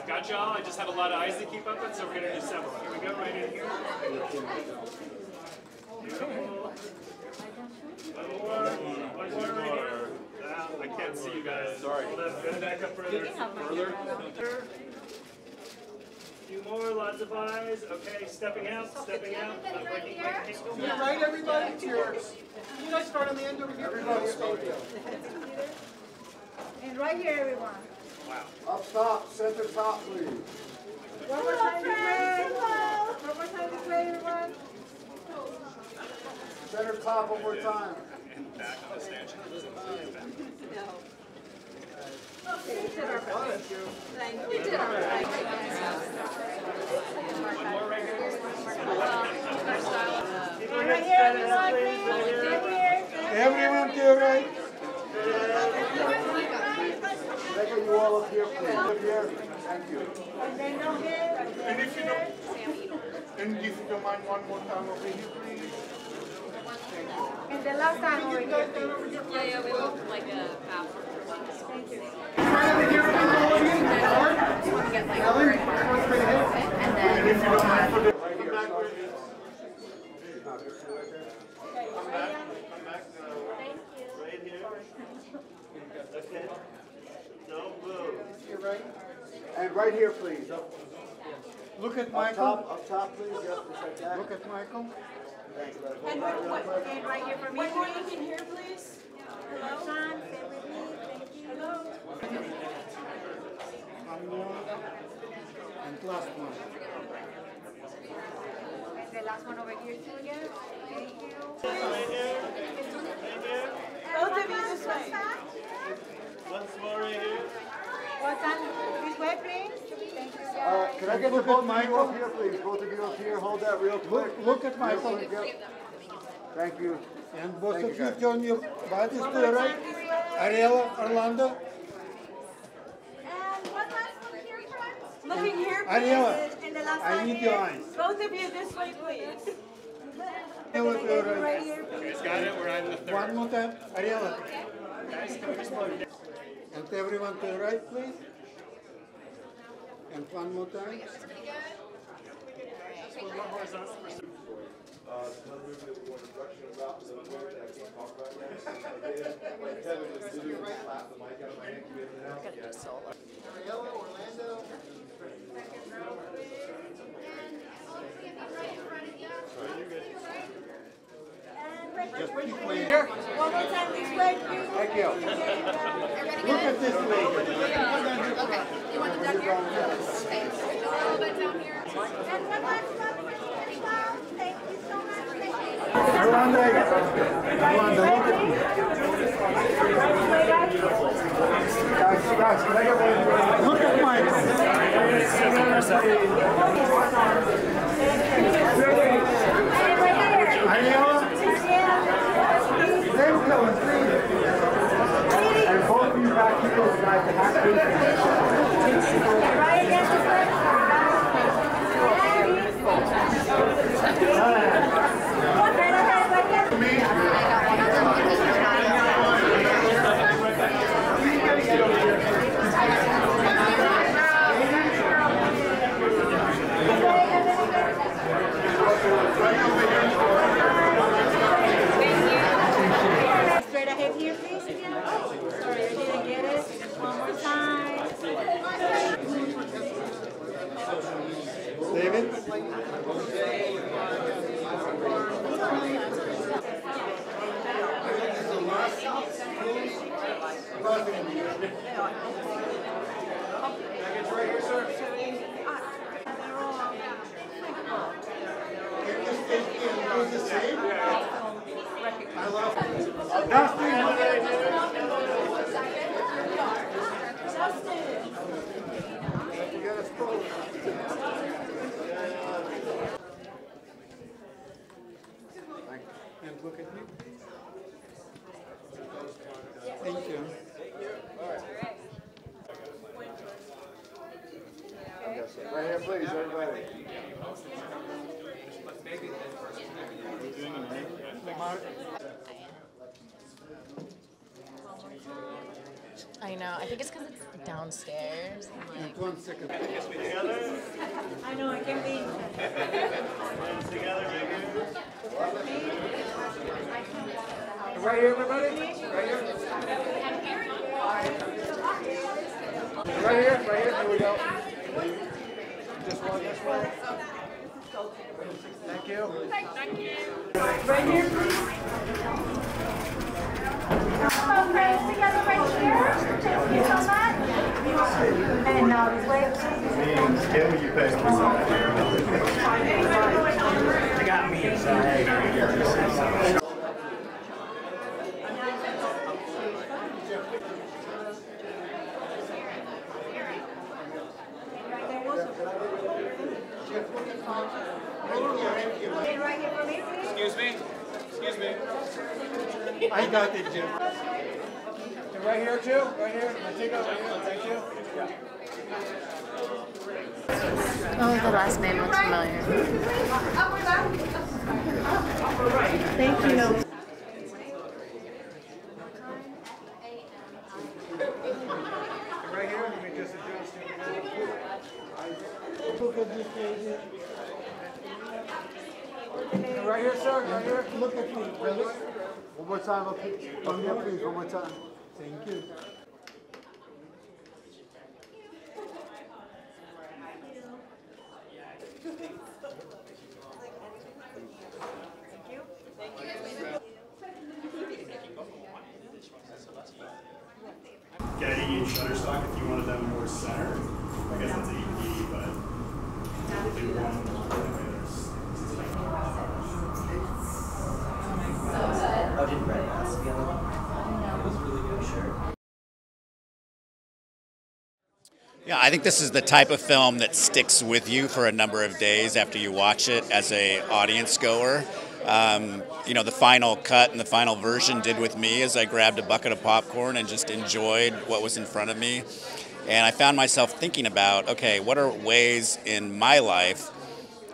I've got y'all. I just have a lot of eyes to keep up with, so we're going to do several. Here we go, right in here. Beautiful. One more right here. I can't see you guys. Sorry. Hold up. Go back up further. Further. A few more. Lots of eyes. Okay. Stepping out. Stepping out. Yeah, right, everybody. Cheers. You guys start on the end over here. Everybody start here. And right here, everyone. Wow. Up top, center top, please. One more time this way. One more time this way, everyone. Center top one more time. And back on the stanchion. Thank you. We did all right. One more right here. Right here, everyone, please. Right here. Everyone to your right. Make you all up here, please. Up here. Thank you. And then go here. And if you don't mind, one more time over here, please. And the last time over here. Yeah, we will like a half. Thank you. Helen, And then if you don't mind, for the Right here. Come back. Right here. Okay. Don't move. you're right. And right here, please. Look at Up Michael. top, please. Yes, just like that. Look at Michael. Thanks, And right here for me. one more look in here, please. Hello. Son, stay with me. Thank you. Hello. One more. And last one. And the last one over here too again. Thank you. Right here. Right here. Both of you this way. Once more right here. One time this way, please. Thank you, guys. Can I get the both of you up here, please? Both of you up here. Hold that real quick. Look at Michael. Thank you. And both Thank of you, you guys. turn your bodies to the right. Ariella, Orlando. And one last one here, friends. Looking here, Ariella, And the last I one need here. your eyes. both of you this way, please. Ariella, to your right. Right here, You please. guys got it? We're on the third. One more time. Ariella. Guys, can we just put it down? And everyone to the right, please. And one more time. Ariella, Orlando. Just keep playing. One more time this way, please. Thank you. Look at this lady. Okay, you want it down here? Okay, a little bit down here. And one last one for you as well. Thank you so much. Thank you. Orlando, Orlando, look at me. Guys, can I get one? Look at Michael. Ariella, Name killing, please. And both of you back here, those guys, the hat Right against the front. Straight ahead here, please. Sorry, I didn't get it. One more time. David. And look at me. Thank you. Right here, please, everybody. I know. I think it's because it's like downstairs. And, like, I know, I can't be. Together right here. Right here, everybody? Right here? Right here, here we go. Just one, this way. Thank you. Thank you. Right here, please. Come friends together right here. Thank you so much. And now this way. Get what you pay for. They got me inside. Excuse me? Excuse me. I got it, Jim. Right here, too? Right here? I take over here. Thank you. oh, the last name looks familiar. Thank you. Right here, let me just adjust it. Right here, sir. Right here. Look at me, really. One more time up here. Come here, please. One more time. Thank you. Getty and Shutterstock if you wanted them more center. I guess that's an EP, but do one. Oh, did Brett ask the other one? It was really good, sure. Yeah, I think this is the type of film that sticks with you for a number of days after you watch it as a audience goer. You know, the final cut and the final version did with me as I grabbed a bucket of popcorn and just enjoyed what was in front of me. And I found myself thinking about, okay, what are ways in my life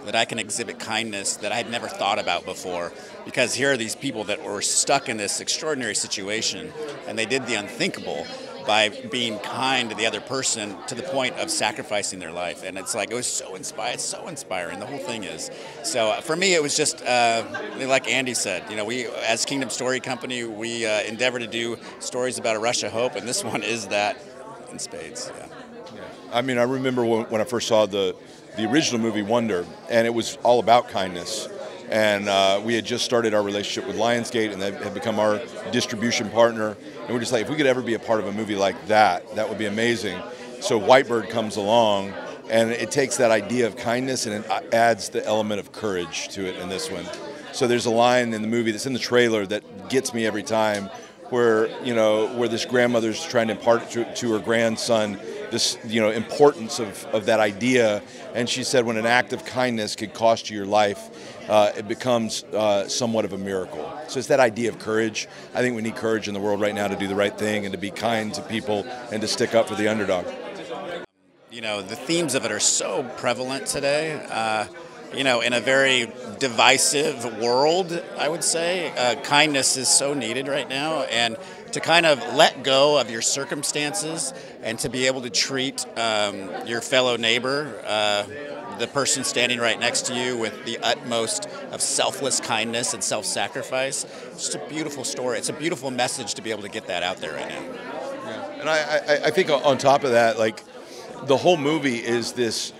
that I can exhibit kindness that I had never thought about before? Because here are these people that were stuck in this extraordinary situation, and they did the unthinkable by being kind to the other person to the point of sacrificing their life. And it's like, it was so inspiring, the whole thing is. So for me, it was just, like Andy said, you know, we, as Kingdom Story Company, we endeavor to do stories about a rush of hope, and this one is that in spades, yeah. I mean, I remember when I first saw the original movie, Wonder, and it was all about kindness. And we had just started our relationship with Lionsgate, and they had become our distribution partner. And we're just like, if we could ever be a part of a movie like that, that would be amazing. So Whitebird comes along, and it takes that idea of kindness and it adds the element of courage to it in this one. So there's a line in the movie that's in the trailer that gets me every time, where, you know, where this grandmother's trying to impart to her grandson this, you know, importance of that idea. And she said, when an act of kindness could cost you your life, it becomes somewhat of a miracle. So it's that idea of courage. I think we need courage in the world right now to do the right thing and to be kind to people and to stick up for the underdog. You know, the themes of it are so prevalent today. You know, in a very divisive world, I would say, kindness is so needed right now. And to kind of let go of your circumstances and to be able to treat your fellow neighbor, the person standing right next to you, with the utmost of selfless kindness and self-sacrifice. It's just a beautiful story. It's a beautiful message to be able to get that out there right now. Yeah. And I think on top of that, like, the whole movie is this,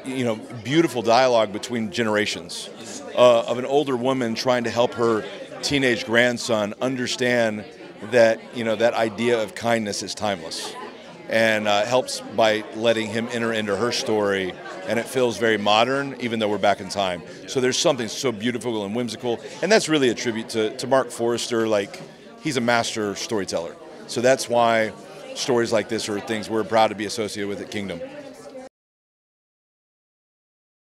you know, beautiful dialogue between generations of an older woman trying to help her teenage grandson understand that, you know, that idea of kindness is timeless, and helps by letting him enter into her story, and it feels very modern even though we're back in time. So there's something so beautiful and whimsical, and that's really a tribute to Marc Forster. Like, he's a master storyteller, so that's why stories like this are things we're proud to be associated with at Kingdom.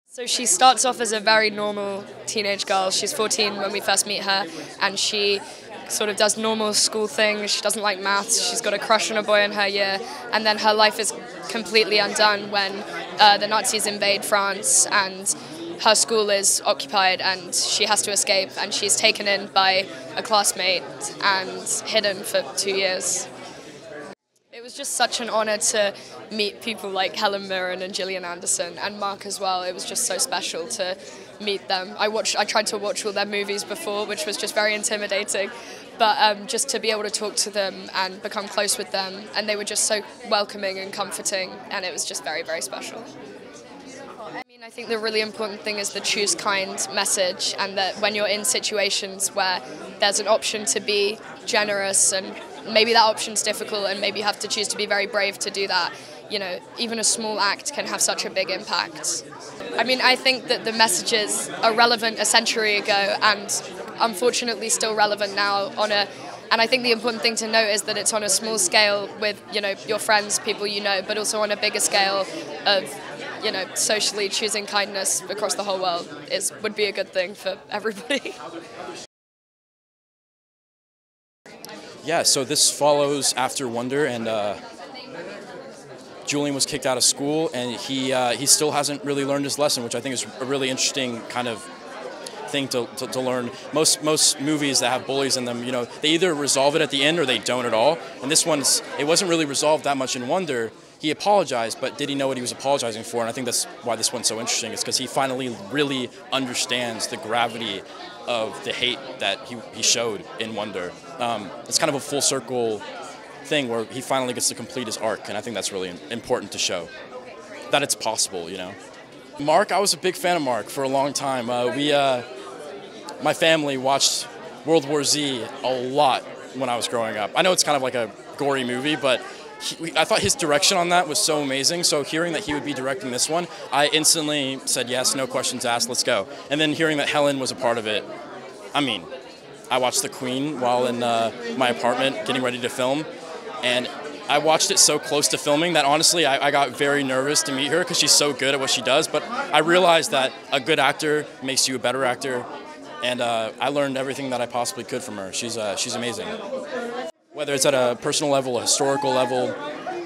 So she starts off as a very normal teenage girl. She's 14 when we first meet her, and she sort of does normal school things. She doesn't like maths. She's got a crush on a boy in her year, and then her life is completely undone when the Nazis invade France and her school is occupied and she has to escape, and she's taken in by a classmate and hidden for 2 years. It was just such an honor to meet people like Helen Mirren and Gillian Anderson and Marc as well. It was just so special to meet them. I tried to watch all their movies before, which was just very intimidating, but just to be able to talk to them and become close with them, and they were just so welcoming and comforting, and it was just very, very special. I think the really important thing is the choose kind message, and that when you're in situations where there's an option to be generous, and maybe that option's difficult and maybe you have to choose to be very brave to do that, you know, even a small act can have such a big impact. I mean, I think that the messages are relevant a century ago and unfortunately still relevant now and I think the important thing to note is that it's on a small scale with, you know, your friends, people you know, but also on a bigger scale of, you know, socially choosing kindness across the whole world would be a good thing for everybody. Yeah, so this follows after Wonder, and Julian was kicked out of school, and he still hasn't really learned his lesson, which I think is a really interesting kind of thing to learn. Most movies that have bullies in them, you know, they either resolve it at the end or they don't at all. And this it wasn't really resolved that much in Wonder. He apologized, but did he know what he was apologizing for? And I think that's why this one's so interesting, is because he finally really understands the gravity of the hate that he showed in Wonder. It's kind of a full circle thing where he finally gets to complete his arc, and I think that's really important to show that it's possible, you know. Marc, I was a big fan of Marc for a long time. My family watched World War Z a lot when I was growing up. I know it's kind of like a gory movie, but I thought his direction on that was so amazing. So hearing that he would be directing this one, I instantly said yes, no questions asked, let's go. And then hearing that Helen was a part of it, I mean, I watched The Queen while in my apartment getting ready to film, and I watched it so close to filming that honestly I got very nervous to meet her because she's so good at what she does, but I realized that a good actor makes you a better actor, and I learned everything that I possibly could from her. She's amazing. Whether it's at a personal level, a historical level,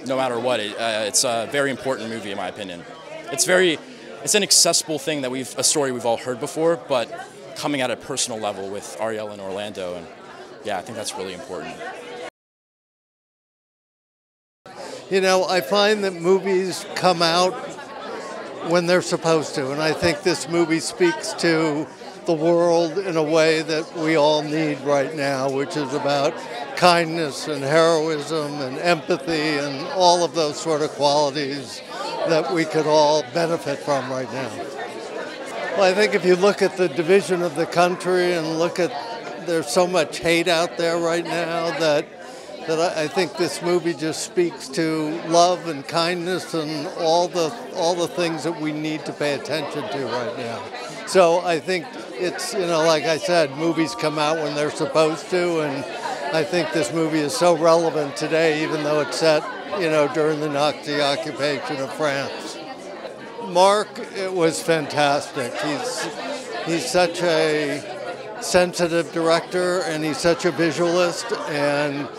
no matter what, it's a very important movie in my opinion. It's an accessible thing that a story we've all heard before, but coming at a personal level with Ariella and Orlando, and yeah, I think that's really important. You know, I find that movies come out when they're supposed to, and I think this movie speaks to the world in a way that we all need right now, which is about kindness and heroism and empathy and all of those sort of qualities that we could all benefit from right now. Well, I think if you look at the division of the country and there's so much hate out there right now that I think this movie just speaks to love and kindness and all the things that we need to pay attention to right now. So I think it's, you know, like I said, movies come out when they're supposed to, and I think this movie is so relevant today, even though it's set, you know, during the Nazi occupation of France. Marc, it was fantastic. He's such a sensitive director, and he's such a visualist, and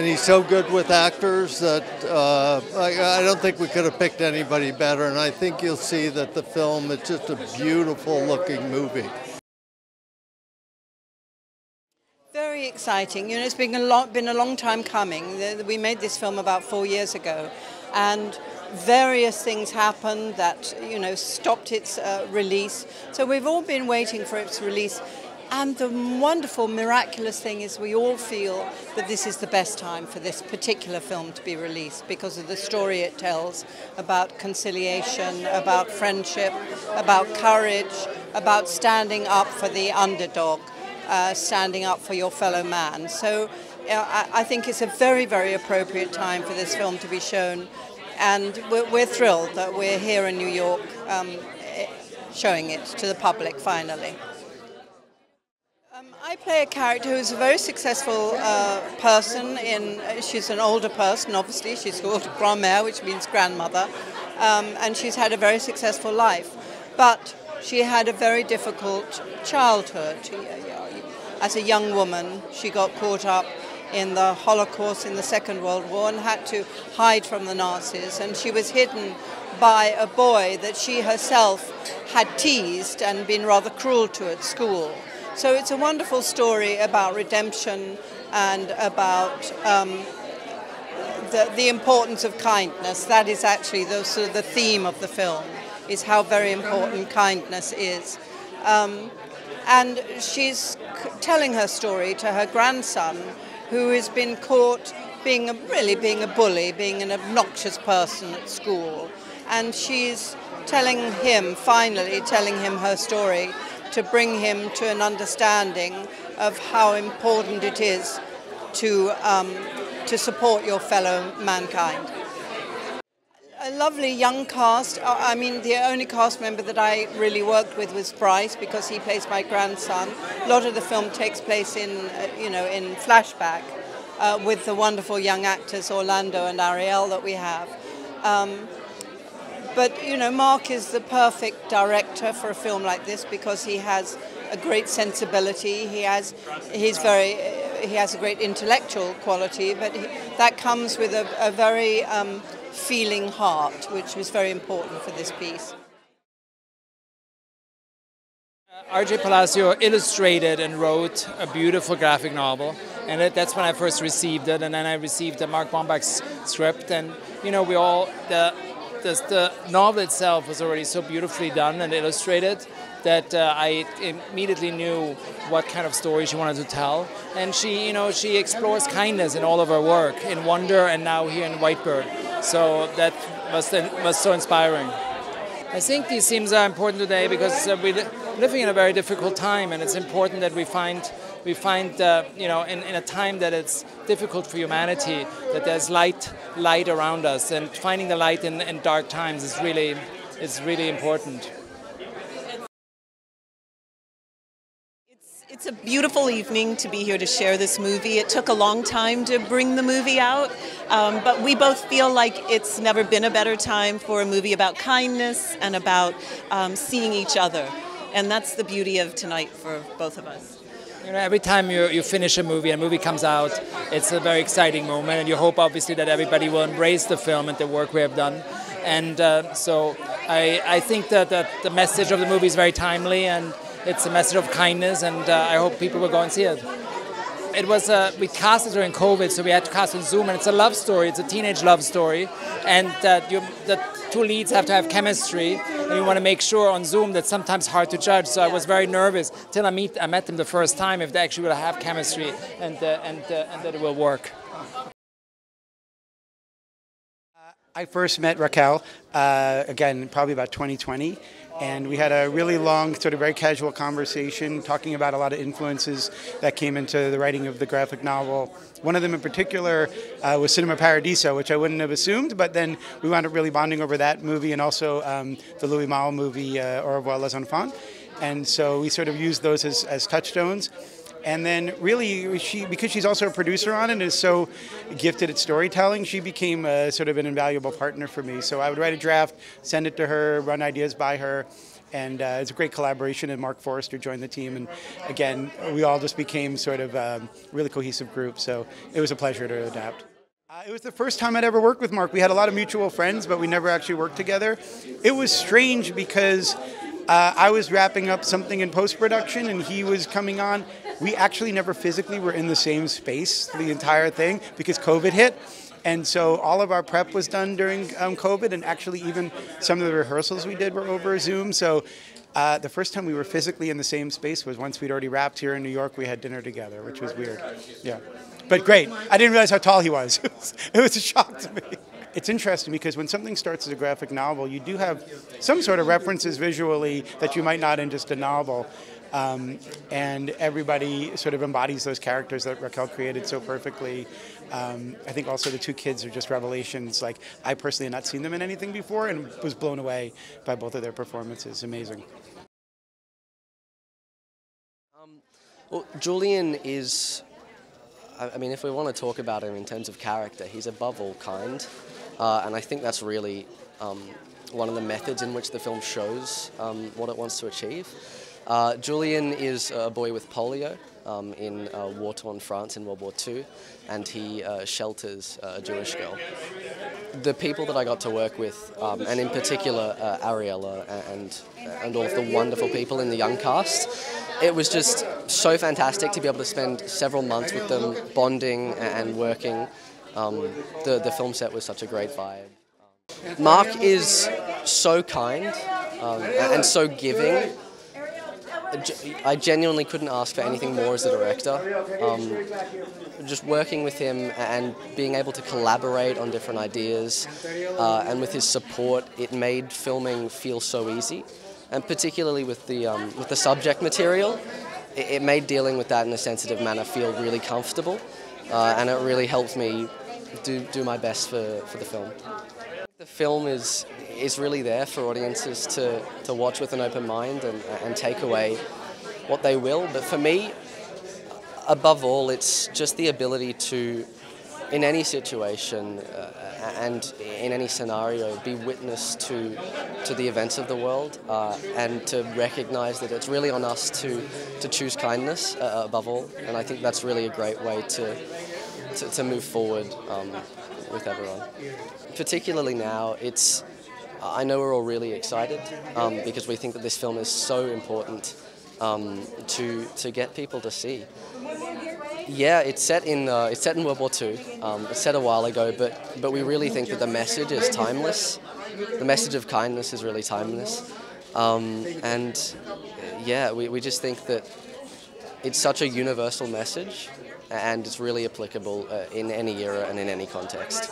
he's so good with actors that I don't think we could have picked anybody better, and I think you'll see that the film is just a beautiful looking movie. Very exciting. You know, it's been a long time coming. We made this film about 4 years ago, and various things happened that, you know, stopped its release. So we've all been waiting for its release. And the wonderful, miraculous thing is we all feel that this is the best time for this particular film to be released because of the story it tells about conciliation, about friendship, about courage, about standing up for the underdog, standing up for your fellow man. So I think it's a very, very appropriate time for this film to be shown. And we're thrilled that we're here in New York showing it to the public finally. I play a character who's a very successful person. She's an older person, obviously. She's called grand-mère, which means grandmother, and she's had a very successful life. But she had a very difficult childhood. As a young woman, she got caught up in the Holocaust in the Second World War and had to hide from the Nazis. And she was hidden by a boy that she herself had teased and been rather cruel to at school. So it's a wonderful story about redemption and about the importance of kindness. That is actually the sort of the theme of the film, is how very important kindness is. And she's telling her story to her grandson, who has been caught being a bully, being an obnoxious person at school. And she's finally telling him her story to bring him to an understanding of how important it is to support your fellow mankind. A lovely young cast. I mean, the only cast member that I really worked with was Bryce, because he plays my grandson. A lot of the film takes place in flashback with the wonderful young actors Orlando and Arielle that we have. But Marc is the perfect director for a film like this, because he has a great sensibility. He has a great intellectual quality, but that comes with a very feeling heart, which was very important for this piece. R.J. Palacio illustrated and wrote a beautiful graphic novel, and that's when I first received it. And then I received Mark Bomback's script, and the novel itself was already so beautifully done and illustrated that I immediately knew what kind of story she wanted to tell. And she explores kindness in all of her work, in Wonder and now here in Whitebird. So that was so inspiring. I think these themes are important today because we're living in a very difficult time, and it's important that we find in a time that it's difficult for humanity, that there's light around us, and finding the light in dark times is really important. It's a beautiful evening to be here to share this movie. It took a long time to bring the movie out, but we both feel like it's never been a better time for a movie about kindness and about seeing each other. And that's the beauty of tonight for both of us. Every time you finish a movie comes out, it's a very exciting moment, and you hope obviously that everybody will embrace the film and the work we have done. And so I think that the message of the movie is very timely, and it's a message of kindness, and I hope people will go and see it. It was we cast it during COVID, so we had to cast on Zoom, and it's a love story. It's a teenage love story, and the two leads have to have chemistry, and you want to make sure on Zoom that's sometimes hard to judge. So I was very nervous till I met them the first time if they actually will have chemistry and that it will work. I first met Raquel, again, probably about 2020, and we had a really long, sort of very casual conversation talking about a lot of influences that came into the writing of the graphic novel. One of them in particular was Cinema Paradiso, which I wouldn't have assumed, but then we wound up really bonding over that movie and also the Louis Malle movie, Au revoir les enfants. And so we sort of used those as touchstones. And then really, because she's also a producer on it and is so gifted at storytelling, she became sort of an invaluable partner for me. So I would write a draft, send it to her, run ideas by her, and it's a great collaboration, and Marc Forster joined the team. And again, we all just became sort of a really cohesive group, so it was a pleasure to adapt. It was the first time I'd ever worked with Marc. We had a lot of mutual friends, but we never actually worked together. It was strange because I was wrapping up something in post-production and he was coming on. We actually never physically were in the same space the entire thing because COVID hit. And so all of our prep was done during COVID, and actually even some of the rehearsals we did were over Zoom. So the first time we were physically in the same space was once we'd already wrapped here in New York. We had dinner together, which was weird. Yeah, but great. I didn't realize how tall he was. It was a shock to me. It's interesting because when something starts as a graphic novel, you do have some sort of references visually that you might not in just a novel. And everybody sort of embodies those characters that Raquel created so perfectly. I think also the two kids are just revelations. Like, I personally had not seen them in anything before and was blown away by both of their performances. Amazing. Well, Julian is, I mean, if we want to talk about him in terms of character, he's above all kind. And I think that's really one of the methods in which the film shows what it wants to achieve. Julian is a boy with polio in war-torn France in World War II, and he shelters a Jewish girl. The people that I got to work with, and in particular Ariella and all of the wonderful people in the young cast, it was just so fantastic to be able to spend several months with them bonding and working. The film set was such a great vibe. Marc is so kind and so giving. I genuinely couldn't ask for anything more as a director. Just working with him and being able to collaborate on different ideas, and with his support, it made filming feel so easy. And particularly with the subject material, it made dealing with that in a sensitive manner feel really comfortable, and it really helped me do my best for the film. The film is really there for audiences to watch with an open mind and take away what they will. But for me, above all, it's just the ability to, in any situation and in any scenario, be witness to the events of the world, and to recognize that it's really on us to choose kindness above all. And I think that's really a great way to move forward with everyone. Particularly now, I know we're all really excited because we think that this film is so important to get people to see. Yeah, it's set in World War II. It's set a while ago, but we really think that the message is timeless. The message of kindness is really timeless, and yeah, we just think that it's such a universal message, and it's really applicable in any era and in any context.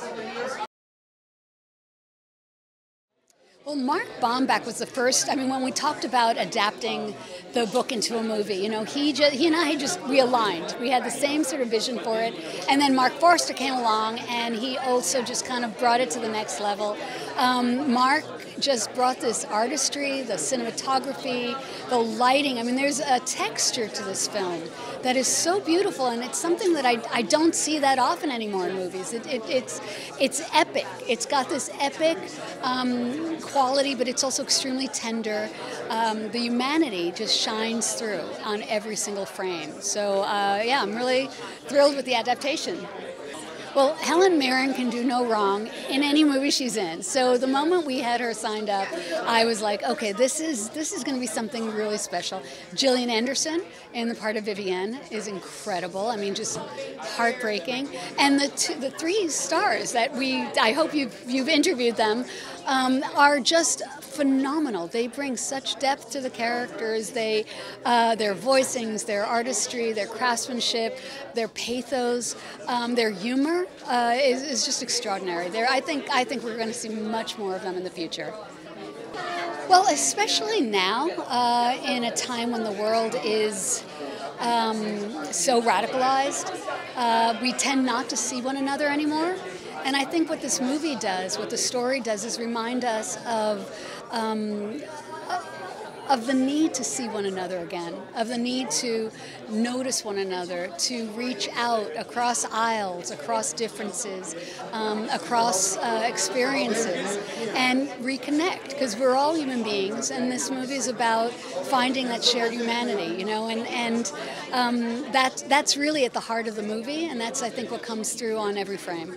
Well, Mark Bomback was the first. I mean, when we talked about adapting the book into a movie, he and I just realigned. We had the same sort of vision for it, and then Marc Forster came along, and he also just kind of brought it to the next level. Marc just brought this artistry, the cinematography, the lighting. I mean, there's a texture to this film that is so beautiful, and it's something that I don't see that often anymore in movies. It's epic. It's got this epic quality, but it's also extremely tender. The humanity just shines through on every single frame. So yeah, I'm really thrilled with the adaptation. Well, Helen Mirren can do no wrong in any movie she's in. So the moment we had her signed up, I was like, okay, this is going to be something really special. Gillian Anderson in the part of Vivienne is incredible. I mean, just heartbreaking. And the three stars that I hope you've interviewed them, are just phenomenal. They bring such depth to the characters. Their voicings, their artistry, their craftsmanship, their pathos, their humor is just extraordinary. I think we're going to see much more of them in the future. Well, especially now, in a time when the world is so radicalized, we tend not to see one another anymore. And I think what this movie does, what the story does, is remind us of the need to see one another again, of the need to notice one another, to reach out across aisles, across differences, across experiences, and reconnect, because we're all human beings, and this movie is about finding that shared humanity, and that's really at the heart of the movie, and that's, I think, what comes through on every frame.